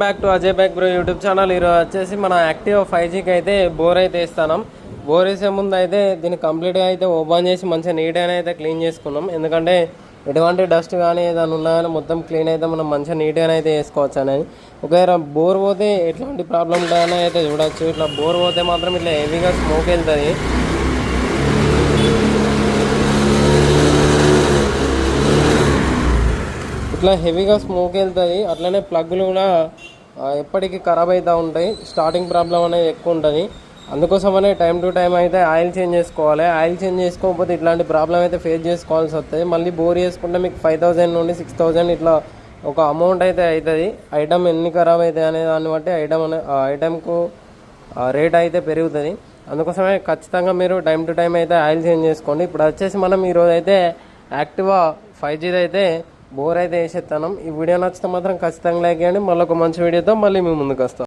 Back to Ajay back bro YouTube channel. ఈరోజు వచ్చేసి మన యాక్టివ్ 5Gకి అయితే బోర్ అయితే ఇస్తాం. బోర్ వేసే ముందు అయితే దీన్ని కంప్లీట్గా అయితే ఓపెన్ చేసి మంచిగా నీట్గా అయితే క్లీన్ చేసుకున్నాం. ఎందుకంటే ఎటువంటి డస్ట్ కానీ ఏదైనా ఉన్నా కానీ మొత్తం క్లీన్ అయితే మనం మంచిగా నీట్గా అయితే వేసుకోవచ్చు అనేది. ఒకవేళ బోర్ పోతే ఎట్లాంటి ప్రాబ్లం ఉంటుందని అయితే చూడవచ్చు. ఇట్లా బోర్ పోతే మాత్రం ఇట్లా హెవీగా స్మోక్ వెళ్తుంది. ఇట్లా హెవీగా స్మోక్ వెళ్తుంది. అట్లనే ప్లగ్లు కూడా ఎప్పటికీ ఖరాబ్ అవుతూ ఉంటాయి. స్టార్టింగ్ ప్రాబ్లం అనేది ఎక్కువ ఉంటుంది. అందుకోసమనే టైం టు టైం అయితే ఆయిల్ చేంజ్ చేసుకోవాలి. ఆయిల్ చేంజ్ చేసుకోకపోతే ఇట్లాంటి ప్రాబ్లం అయితే ఫేస్ చేసుకోవాల్సి వస్తుంది. మళ్ళీ బోర్ చేసుకుంటే మీకు 5000 నుండి 6000 ఇట్లా ఒక అమౌంట్ అయితే అవుతుంది. ఐటమ్ ఎన్ని ఖరాబ్ అవుతాయి అనే దాన్ని బట్టి ఐటమ్కు రేట్ అయితే పెరుగుతుంది. అందుకోసమే ఖచ్చితంగా మీరు టైం టు టైం అయితే ఆయిల్ చేంజ్ చేసుకోండి. ఇప్పుడు వచ్చేసి మనం ఈరోజు అయితే యాక్టివా 5G అయితే బోర్ అయితే వేసేస్తాను. ఈ వీడియో నచ్చితే మాత్రం ఖచ్చితంగా లైక్ చేయండి. మళ్ళీ ఒక మంచి వీడియోతో మళ్ళీ మీ ముందుకు వస్తాం.